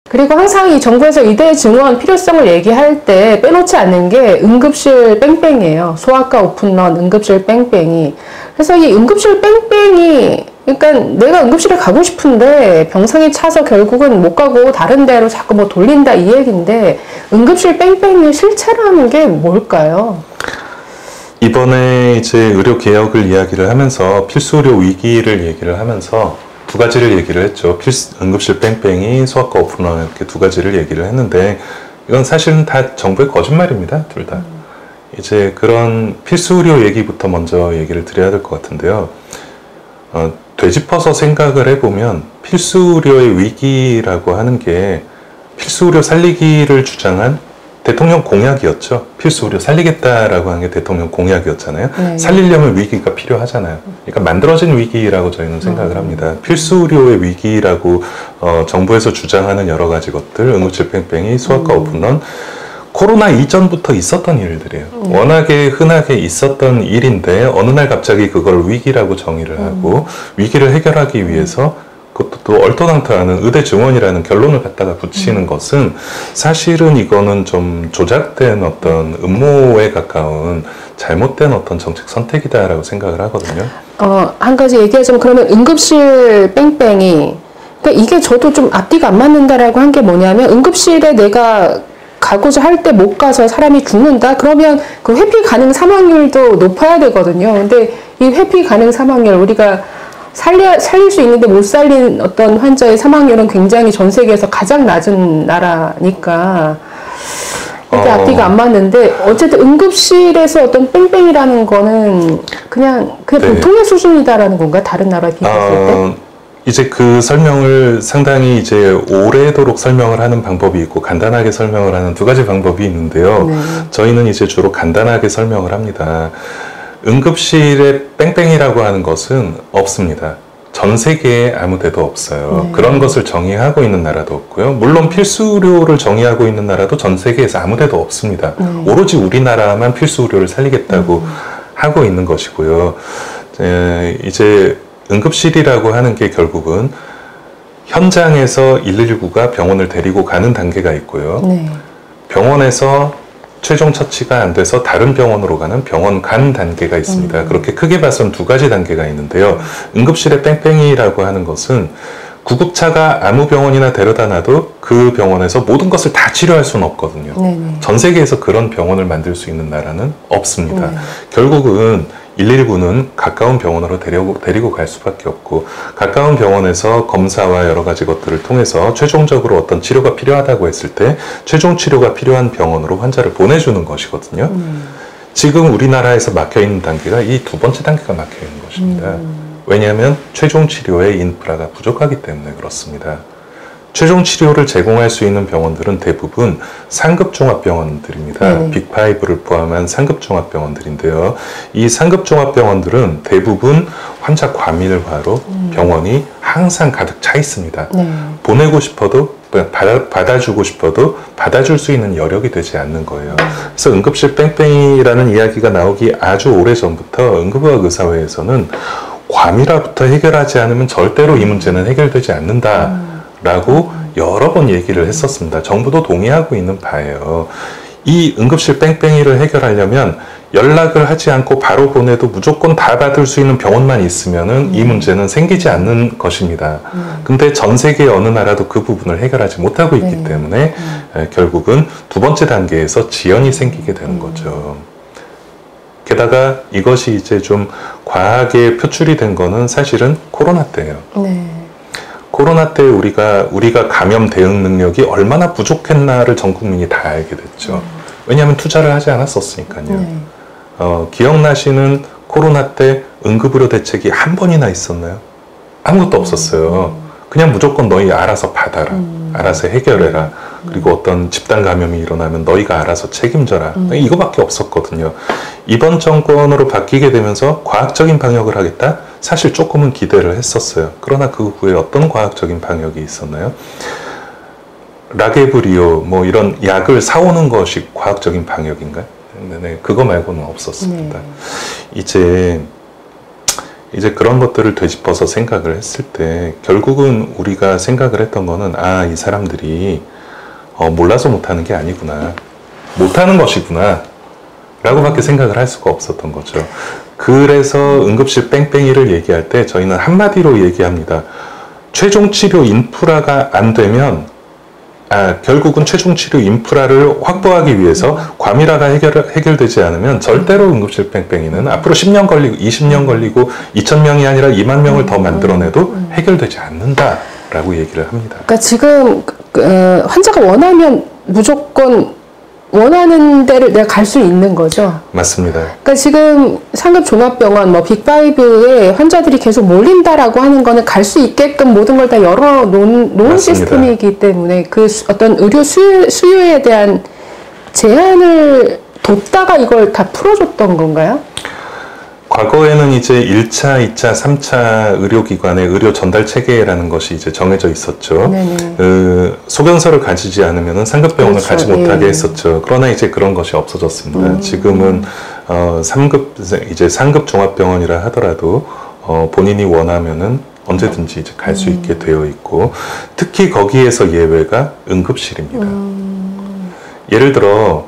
그리고 항상 이 정부에서 의대 증원 필요성을 얘기할 때 빼놓지 않는 게 응급실 뺑뺑이에요. 소아과 오픈런, 응급실 뺑뺑이. 그래서 이 응급실 뺑뺑이, 그러니까 내가 응급실에 가고 싶은데 병상이 차서 결국은 못 가고 다른 데로 자꾸 뭐 돌린다 이 얘기인데 응급실 뺑뺑이의 실체라는 게 뭘까요? 이번에 이제 의료 개혁을 이야기를 하면서 필수 의료 위기를 얘기를 하면서 두 가지를 얘기를 했죠. 응급실 뺑뺑이, 소아과 오픈런 이렇게 두 가지를 얘기를 했는데 이건 사실은 다 정부의 거짓말입니다. 둘 다. 이제 그런 필수 의료 얘기부터 먼저 얘기를 드려야 될 것 같은데요. 되짚어서 생각을 해보면 필수 의료의 위기라고 하는 게 필수 의료 살리기를 주장한 대통령 공약이었죠. 필수 의료 살리겠다라고 한 게 대통령 공약이었잖아요. 네. 살리려면 위기가 필요하잖아요. 그러니까 만들어진 위기라고 저희는 생각을 합니다. 필수 의료의 위기라고 정부에서 주장하는 여러 가지 것들, 응급실 뺑뺑이, 소아과 오픈런, 코로나 이전부터 있었던 일들이에요. 워낙에 흔하게 있었던 일인데 어느 날 갑자기 그걸 위기라고 정의를 하고 위기를 해결하기 위해서 그것도 또 얼토당토하는 의대 증원이라는 결론을 갖다가 붙이는 것은 사실은 이거는 좀 조작된 어떤 음모에 가까운 잘못된 어떤 정책 선택이다라고 생각을 하거든요. 한 가지 얘기하자면 그러면 응급실 뺑뺑이, 그러니까 이게 저도 좀 앞뒤가 안 맞는다라고 한 게 뭐냐면 응급실에 내가 가고자 할 때 못 가서 사람이 죽는다? 그러면 그 회피 가능 사망률도 높아야 되거든요. 근데 이 회피 가능 사망률, 우리가 살릴 수 있는데 못 살린 어떤 환자의 사망률은 굉장히 전 세계에서 가장 낮은 나라니까 이게 앞뒤가 안 맞는데 어쨌든 응급실에서 어떤 뺑뺑이라는 거는 그냥 네. 보통의 수준이다라는 건가? 다른 나라에 비교했을 때? 이제 그 설명을 상당히 이제 오래도록 설명을 하는 방법이 있고 간단하게 설명을 하는 두 가지 방법이 있는데요. 네. 저희는 이제 주로 간단하게 설명을 합니다. 응급실에 뺑뺑이라고 하는 것은 없습니다. 전 세계에 아무 데도 없어요. 네. 그런 것을 정의하고 있는 나라도 없고요. 물론 필수 의료를 정의하고 있는 나라도 전 세계에서 아무 데도 없습니다. 오로지 우리나라만 필수 의료를 살리겠다고 하고 있는 것이고요. 이제 응급실이라고 하는 게 결국은 현장에서 119가 병원을 데리고 가는 단계가 있고요. 네. 병원에서 최종 처치가 안 돼서 다른 병원으로 가는 병원 간 단계가 있습니다. 그렇게 크게 봐선 두 가지 단계가 있는데요. 응급실의 뺑뺑이라고 하는 것은 구급차가 아무 병원이나 데려다 놔도 그 병원에서 모든 것을 다 치료할 수는 없거든요. 네네. 전 세계에서 그런 병원을 만들 수 있는 나라는 없습니다. 네. 결국은 119는 가까운 병원으로 데리고 갈 수밖에 없고 가까운 병원에서 검사와 여러 가지 것들을 통해서 최종적으로 어떤 치료가 필요하다고 했을 때 최종 치료가 필요한 병원으로 환자를 보내주는 것이거든요. 지금 우리나라에서 막혀있는 단계가 이 두 번째 단계가 막혀있는 것입니다. 왜냐하면 최종 치료의 인프라가 부족하기 때문에 그렇습니다. 최종 치료를 제공할 수 있는 병원들은 대부분 상급 종합병원들입니다. 빅5를 포함한 상급 종합병원들인데요. 이 상급 종합병원들은 대부분 환자 과밀화로 병원이 항상 가득 차 있습니다. 보내고 싶어도 받아주고 싶어도 받아줄 수 있는 여력이 되지 않는 거예요. 그래서 응급실 뺑뺑이라는 이야기가 나오기 아주 오래전부터 응급의학 의사회에서는 과밀화부터 해결하지 않으면 절대로 이 문제는 해결되지 않는다 라고 여러 번 얘기를 했었습니다. 정부도 동의하고 있는 바예요. 이 응급실 뺑뺑이를 해결하려면 연락을 하지 않고 바로 보내도 무조건 다 받을 수 있는 병원만 있으면은 이 문제는 생기지 않는 것입니다. 근데 전 세계 어느 나라도 그 부분을 해결하지 못하고 있기 때문에 결국은 두 번째 단계에서 지연이 생기게 되는 거죠. 게다가 이것이 이제 좀 과하게 표출이 된 거는 사실은 코로나 때예요. 코로나 때 우리가 감염 대응 능력이 얼마나 부족했나를 전 국민이 다 알게 됐죠. 왜냐하면 투자를 하지 않았었으니까요. 기억나시는 코로나 때 응급의료 대책이 한 번이나 있었나요? 아무것도 없었어요. 그냥 무조건 너희 알아서 받아라. 알아서 해결해라. 그리고 어떤 집단 감염이 일어나면 너희가 알아서 책임져라. 이거밖에 없었거든요. 이번 정권으로 바뀌게 되면서 과학적인 방역을 하겠다? 사실 조금은 기대를 했었어요. 그러나 그 후에 어떤 과학적인 방역이 있었나요? 라게브리오 뭐 이런 약을 사오는 것이 과학적인 방역인가요? 네, 그거 말고는 없었습니다. 이제 이제 그런 것들을 되짚어서 생각을 했을 때 결국은 우리가 생각을 했던 거는 이 사람들이 몰라서 못하는 게 아니구나. 못하는 것이구나. 라고밖에 생각을 할 수가 없었던 거죠. 그래서 응급실 뺑뺑이를 얘기할 때 저희는 한마디로 얘기합니다. 최종 치료 인프라가 안 되면 결국은 최종 치료 인프라를 확보하기 위해서 과밀화가 해결되지 않으면 절대로 응급실 뺑뺑이는 앞으로 10년 걸리고 20년 걸리고 2,000명이 아니라 2만 명을 더 만들어내도 해결되지 않는다라고 얘기를 합니다. 그러니까 지금 환자가 원하면 무조건 원하는 데를 내가 갈 수 있는 거죠. 맞습니다. 그러니까 지금 상급 종합병원, 빅5에 환자들이 계속 몰린다라고 하는 거는 갈 수 있게끔 모든 걸 다 열어놓은 시스템이기 때문에 그 어떤 의료 수요에 대한 제한을 뒀다가 이걸 다 풀어줬던 건가요? 과거에는 이제 1차, 2차, 3차 의료기관의 의료 전달 체계라는 것이 이제 정해져 있었죠. 소견서를 가지지 않으면 상급병원을 그렇죠. 가지 못하게 했었죠. 그러나 이제 그런 것이 없어졌습니다. 지금은 이제 상급 종합병원이라 하더라도 본인이 원하면은 언제든지 이제 갈 수 있게 되어 있고, 특히 거기에서 예외가 응급실입니다. 예를 들어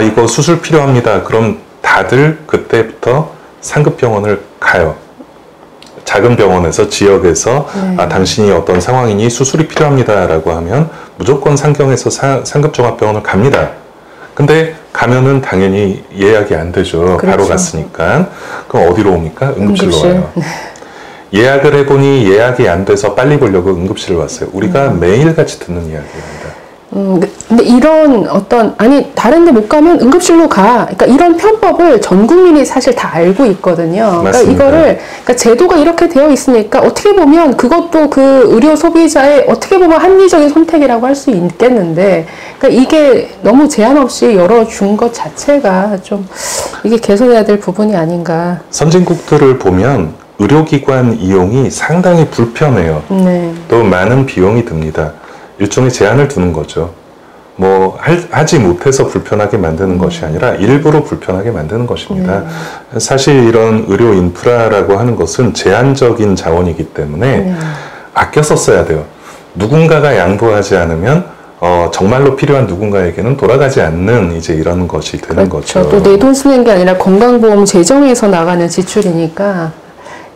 이거 수술 필요합니다. 그럼 다들 그때부터 상급병원을 가요. 작은 병원에서 지역에서 당신이 어떤 상황이니 수술이 필요합니다 라고 하면 무조건 상경에서 상급종합병원을 갑니다. 근데 가면은 당연히 예약이 안 되죠. 그렇죠. 바로 갔으니까. 그럼 어디로 옵니까? 응급실로 와요. 예약을 해보니 예약이 안 돼서 빨리 보려고 응급실을 왔어요. 우리가 매일같이 듣는 이야기입니다. 근데 이런 다른 데 못 가면 응급실로 가. 그러니까 이런 편법을 전 국민이 사실 다 알고 있거든요. 맞습니다. 그러니까 제도가 이렇게 되어 있으니까 어떻게 보면 그것도 그 의료 소비자의 어떻게 보면 합리적인 선택이라고 할 수 있겠는데, 그러니까 이게 너무 제한 없이 열어준 것 자체가 좀 이게 개선해야 될 부분이 아닌가. 선진국들을 보면 의료기관 이용이 상당히 불편해요. 또 많은 비용이 듭니다. 일종의 제한을 두는 거죠. 하지 못해서 불편하게 만드는 것이 아니라 일부러 불편하게 만드는 것입니다. 사실 이런 의료 인프라라고 하는 것은 제한적인 자원이기 때문에 아껴서 써야 돼요. 누군가가 양보하지 않으면 정말로 필요한 누군가에게는 돌아가지 않는 이제 이런 것이 되는 거죠. 또 내 돈 쓰는 게 아니라 건강보험 재정에서 나가는 지출이니까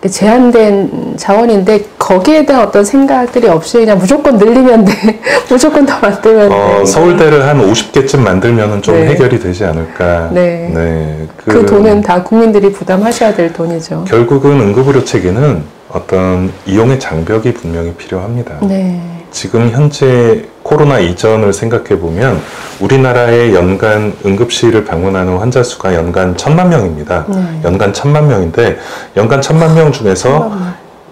제한된 자원인데 거기에 대한 어떤 생각들이 없이 그냥 무조건 늘리면 돼. 무조건 더 만들면 돼. 서울대를 한 50개쯤 만들면 좀 해결이 되지 않을까. 그 돈은 다 국민들이 부담하셔야 될 돈이죠. 결국은 응급의료 체계는 어떤 이용의 장벽이 분명히 필요합니다. 지금 현재 코로나 이전을 생각해 보면 우리나라의 연간 응급실을 방문하는 환자 수가 연간 1,000만 명입니다. 연간 1,000만 명인데 연간 1,000만 명 중에서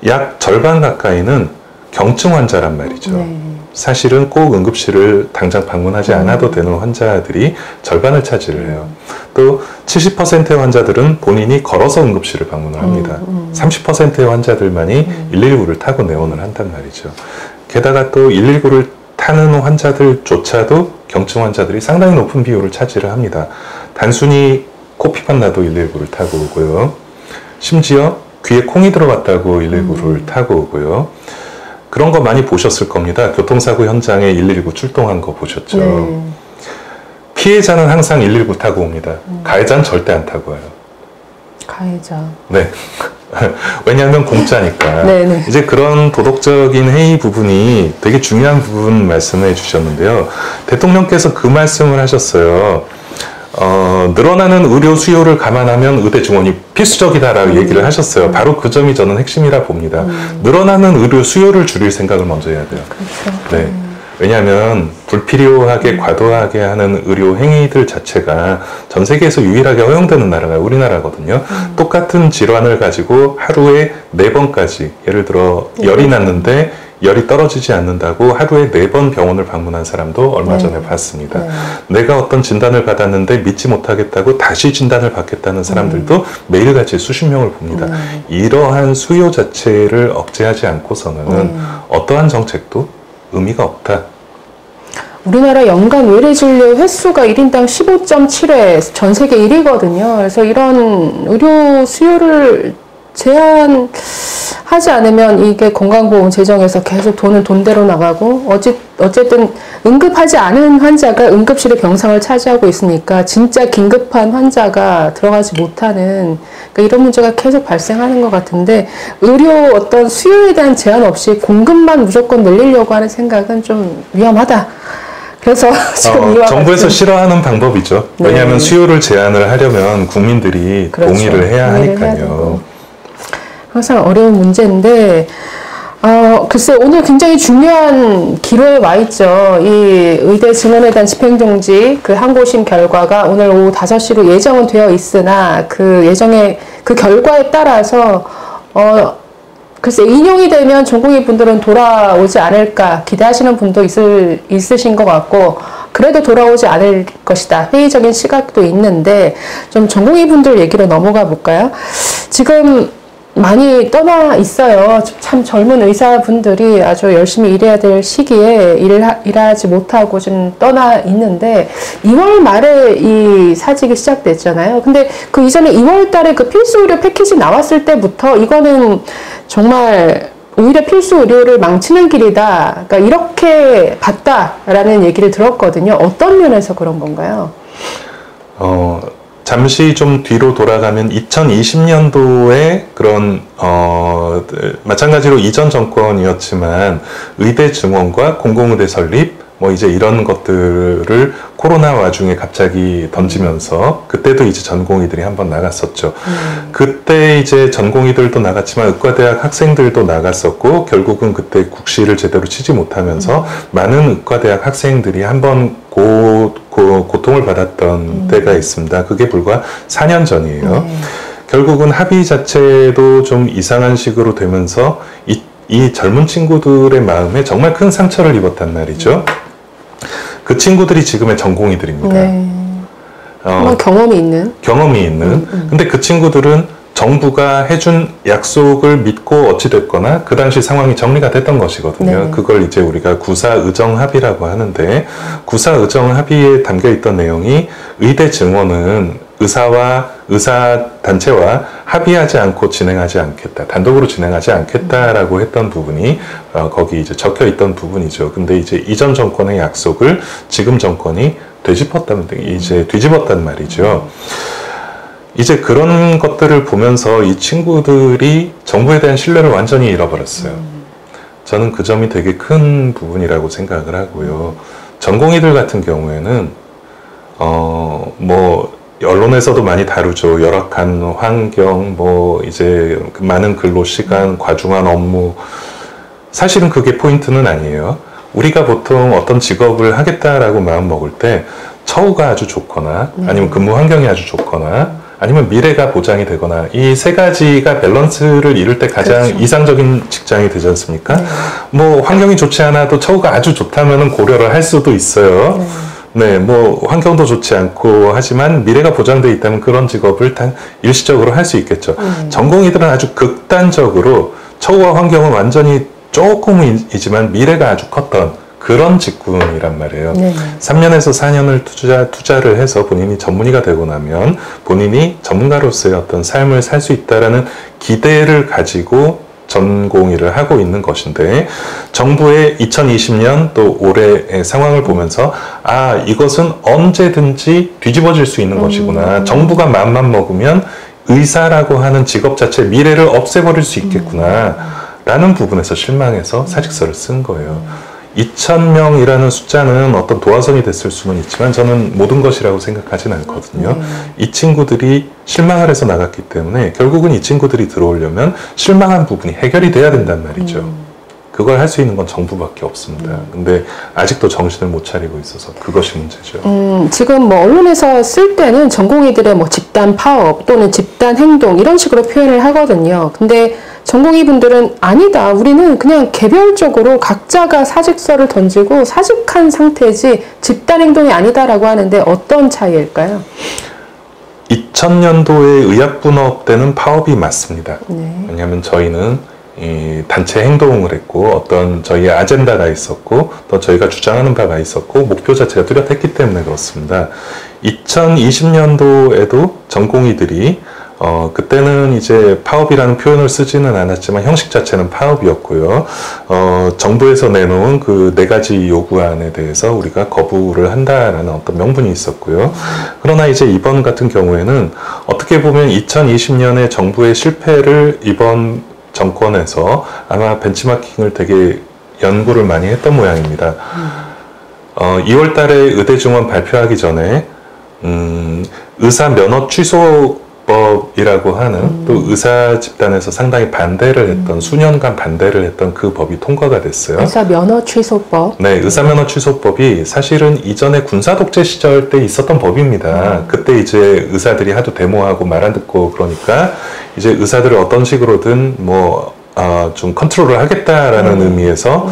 약 절반 가까이는 경증 환자란 말이죠. 사실은 꼭 응급실을 당장 방문하지 않아도 되는 환자들이 절반을 차지를 해요. 또 70%의 환자들은 본인이 걸어서 응급실을 방문을 합니다. 30%의 환자들만이 119를 타고 내원을 한단 말이죠. 게다가 또 119를 타는 환자들조차도 경증 환자들이 상당히 높은 비율을 차지를 합니다. 단순히 코피만 나도 119를 타고 오고요. 심지어 귀에 콩이 들어갔다고 119를 타고 오고요. 그런 거 많이 보셨을 겁니다. 교통사고 현장에 119 출동한 거 보셨죠? 피해자는 항상 119 타고 옵니다. 가해자는 절대 안 타고 와요. 가해자. 네. 왜냐하면 공짜니까. 이제 그런 도덕적인 해이 부분이 되게 중요한 부분 말씀해 주셨는데요. 대통령께서 그 말씀을 하셨어요. 늘어나는 의료 수요를 감안하면 의대 증원이 필수적이다라고 얘기를 하셨어요. 바로 그 점이 저는 핵심이라 봅니다. 늘어나는 의료 수요를 줄일 생각을 먼저 해야 돼요. 네. 왜냐하면 불필요하게 과도하게 하는 의료 행위들 자체가 전 세계에서 유일하게 허용되는 나라가 우리나라거든요. 똑같은 질환을 가지고 하루에 4번까지, 예를 들어 열이 났는데 열이 떨어지지 않는다고 하루에 4번 병원을 방문한 사람도 얼마 전에 봤습니다. 내가 어떤 진단을 받았는데 믿지 못하겠다고 다시 진단을 받겠다는 사람들도 매일같이 수십 명을 봅니다. 이러한 수요 자체를 억제하지 않고서는 어떠한 정책도 의미가 없다. 우리나라 연간 외래 진료 횟수가 1인당 15.7회 전 세계 1위거든요. 그래서 이런 의료 수요를 제한하지 않으면 이게 건강보험 재정에서 계속 돈은 돈대로 나가고 어쨌든 응급하지 않은 환자가 응급실의 병상을 차지하고 있으니까 진짜 긴급한 환자가 들어가지 못하는 그러니까 이런 문제가 계속 발생하는 것 같은데 의료 어떤 수요에 대한 제한 없이 공급만 무조건 늘리려고 하는 생각은 좀 위험하다. 그래서 지금 정부에서 싫어하는 방법이죠. 네. 왜냐하면 수요를 제한을 하려면 국민들이 그렇죠. 동의를 해야 하니까요. 항상 어려운 문제인데 글쎄 오늘 굉장히 중요한 기로에 와 있죠. 이 의대 증원에 대한 집행정지 그 항고심 결과가 오늘 오후 5시로 예정은 되어 있으나 그 예정의 그 결과에 따라서 글쎄 인용이 되면 전공의 분들은 돌아오지 않을까 기대하시는 분도 있으신 것 같고 그래도 돌아오지 않을 것이다. 회의적인 시각도 있는데 좀 전공의 분들 얘기로 넘어가 볼까요? 지금 많이 떠나 있어요. 참 젊은 의사분들이 아주 열심히 일해야 될 시기에 일하지 못하고 좀 떠나 있는데 2월 말에 이 사직이 시작됐잖아요. 근데 그 이전에 2월 달에 그 필수 의료 패키지 나왔을 때부터 이거는 정말 오히려 필수 의료를 망치는 길이다. 그러니까 이렇게 봤다라는 얘기를 들었거든요. 어떤 면에서 그런 건가요? 잠시 좀 뒤로 돌아가면 2020년도에 그런 마찬가지로 이전 정권이었지만 의대 증원과 공공의대 설립 뭐 이제 이런 것들을 코로나 와중에 갑자기 던지면서 그때도 이제 전공의들이 한번 나갔었죠. 그때 이제 전공의들도 나갔지만 의과대학 학생들도 나갔었고 결국은 그때 국시를 제대로 치지 못하면서 많은 의과대학 학생들이 한번 고통을 받았던 때가 있습니다. 그게 불과 4년 전이에요. 결국은 합의 자체도 좀 이상한 식으로 되면서 이 젊은 친구들의 마음에 정말 큰 상처를 입었단 말이죠. 그 친구들이 지금의 전공의들입니다. 네. 경험이 있는. 근데 그 친구들은 정부가 해준 약속을 믿고 어찌됐거나 그 당시 상황이 정리가 됐던 것이거든요. 네. 그걸 이제 우리가 구사의정합의라고 하는데 구사의정합의에 담겨 있던 내용이 의대 증원은 의사와 의사단체와 합의하지 않고 진행하지 않겠다. 단독으로 진행하지 않겠다라고 했던 부분이 거기 이제 적혀 있던 부분이죠. 근데 이제 이전 정권의 약속을 지금 정권이 뒤집었단 말이죠. 이제 그런 것들을 보면서 이 친구들이 정부에 대한 신뢰를 완전히 잃어버렸어요. 저는 그 점이 되게 큰 부분이라고 생각을 하고요. 전공의들 같은 경우에는 뭐 언론에서도 많이 다루죠. 열악한 환경, 뭐 이제 많은 근로 시간, 과중한 업무. 사실은 그게 포인트는 아니에요. 우리가 보통 어떤 직업을 하겠다라고 마음 먹을 때 처우가 아주 좋거나 아니면 근무 환경이 아주 좋거나 아니면 미래가 보장이 되거나 이 세 가지가 밸런스를 이룰 때 가장 그렇죠. 이상적인 직장이 되지 않습니까? 뭐 환경이 좋지 않아도 처우가 아주 좋다면 고려를 할 수도 있어요. 네, 뭐 환경도 좋지 않고 하지만 미래가 보장되어 있다면 그런 직업을 일시적으로 할 수 있겠죠. 전공의들은 아주 극단적으로 처우와 환경은 완전히 조금이지만 미래가 아주 컸던 그런 직군이란 말이에요. 3년에서 4년을 투자를 해서 본인이 전문의가 되고 나면 본인이 전문가로서의 어떤 삶을 살 수 있다라는 기대를 가지고 전공의를 하고 있는 것인데 정부의 2020년 또 올해의 상황을 보면서 이것은 언제든지 뒤집어질 수 있는 것이구나. 정부가 마음만 먹으면 의사라고 하는 직업 자체의 미래를 없애버릴 수 있겠구나 라는 부분에서 실망해서 사직서를 쓴 거예요. 2,000명이라는 숫자는 어떤 도화선이 됐을 수는 있지만 저는 모든 것이라고 생각하진 않거든요. 이 친구들이 실망을 해서 나갔기 때문에 결국은 이 친구들이 들어오려면 실망한 부분이 해결이 돼야 된단 말이죠. 그걸 할 수 있는 건 정부밖에 없습니다. 근데 아직도 정신을 못 차리고 있어서 그것이 문제죠. 지금 뭐 언론에서 쓸 때는 전공의들의 뭐 집단 파업 또는 집단 행동 이런 식으로 표현을 하거든요. 근데 전공의 분들은 아니다. 우리는 그냥 개별적으로 각자가 사직서를 던지고 사직한 상태지 집단 행동이 아니다라고 하는데 어떤 차이일까요? 2000년도에 의약분업 때는 파업이 맞습니다. 왜냐하면 저희는 이 단체 행동을 했고 어떤 저희의 아젠다가 있었고 또 저희가 주장하는 바가 있었고 목표 자체가 뚜렷했기 때문에 그렇습니다. 2020년도에도 전공의들이 그때는 이제 파업이라는 표현을 쓰지는 않았지만 형식 자체는 파업이었고요. 정부에서 내놓은 그 4가지 요구안에 대해서 우리가 거부를 한다라는 어떤 명분이 있었고요. 그러나 이제 이번 같은 경우에는 어떻게 보면 2020년에 정부의 실패를 이번 정권에서 아마 벤치마킹을 되게 연구를 많이 했던 모양입니다. 2월 달에 의대 증원 발표하기 전에 의사 면허 취소법이라고 하는 또 의사 집단에서 상당히 반대를 했던 수년간 반대를 했던 그 법이 통과가 됐어요. 의사 면허 취소법. 네, 의사 면허 취소법이 사실은 이전에 군사 독재 시절 때 있었던 법입니다. 그때 이제 의사들이 하도 데모하고 말 안 듣고 그러니까 이제 의사들을 어떤 식으로든 좀 컨트롤을 하겠다라는 의미에서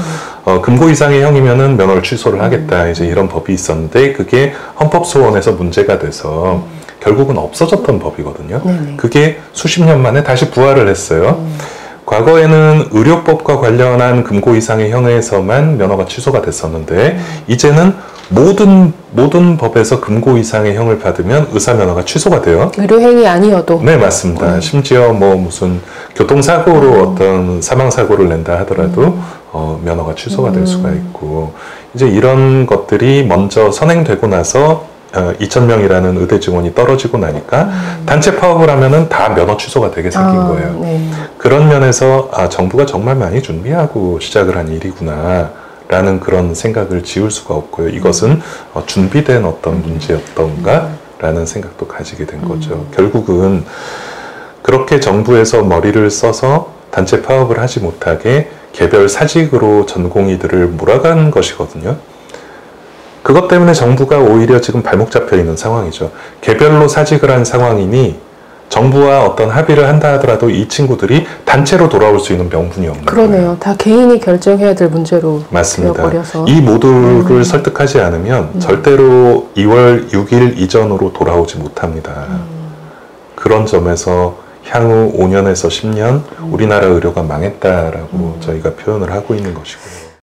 금고 이상의 형이면은 면허를 취소를 하겠다 이제 이런 법이 있었는데 그게 헌법소원에서 문제가 돼서 결국은 없어졌던 법이거든요. 네네. 그게 수십 년 만에 다시 부활을 했어요. 과거에는 의료법과 관련한 금고 이상의 형에서만 면허가 취소가 됐었는데 이제는 모든 법에서 금고 이상의 형을 받으면 의사 면허가 취소가 돼요. 의료행위 아니어도. 네, 맞습니다. 심지어 무슨 교통사고로 어떤 사망사고를 낸다 하더라도 면허가 취소가 될 수가 있고 이제 이런 것들이 먼저 선행되고 나서 2,000명이라는 의대 증원이 떨어지고 나니까 단체 파업을 하면은 다 면허 취소가 되게 생긴 거예요. 네. 그런 면에서 정부가 정말 많이 준비하고 시작을 한 일이구나 라는 그런 생각을 지울 수가 없고요. 이것은 준비된 어떤 문제였던가 라는 생각도 가지게 된 거죠. 결국은 그렇게 정부에서 머리를 써서 단체 파업을 하지 못하게 개별 사직으로 전공의들을 몰아간 것이거든요. 그것 때문에 정부가 오히려 지금 발목 잡혀 있는 상황이죠. 개별로 사직을 한 상황이니 정부와 어떤 합의를 한다 하더라도 이 친구들이 단체로 돌아올 수 있는 명분이 없는 그러네요. 거예요. 다 개인이 결정해야 될 문제로 맞습니다. 되어버려서. 이 모두를 설득하지 않으면 절대로 2월 6일 이전으로 돌아오지 못합니다. 그런 점에서 향후 5년에서 10년 우리나라 의료가 망했다라고 저희가 표현을 하고 있는 것이고요.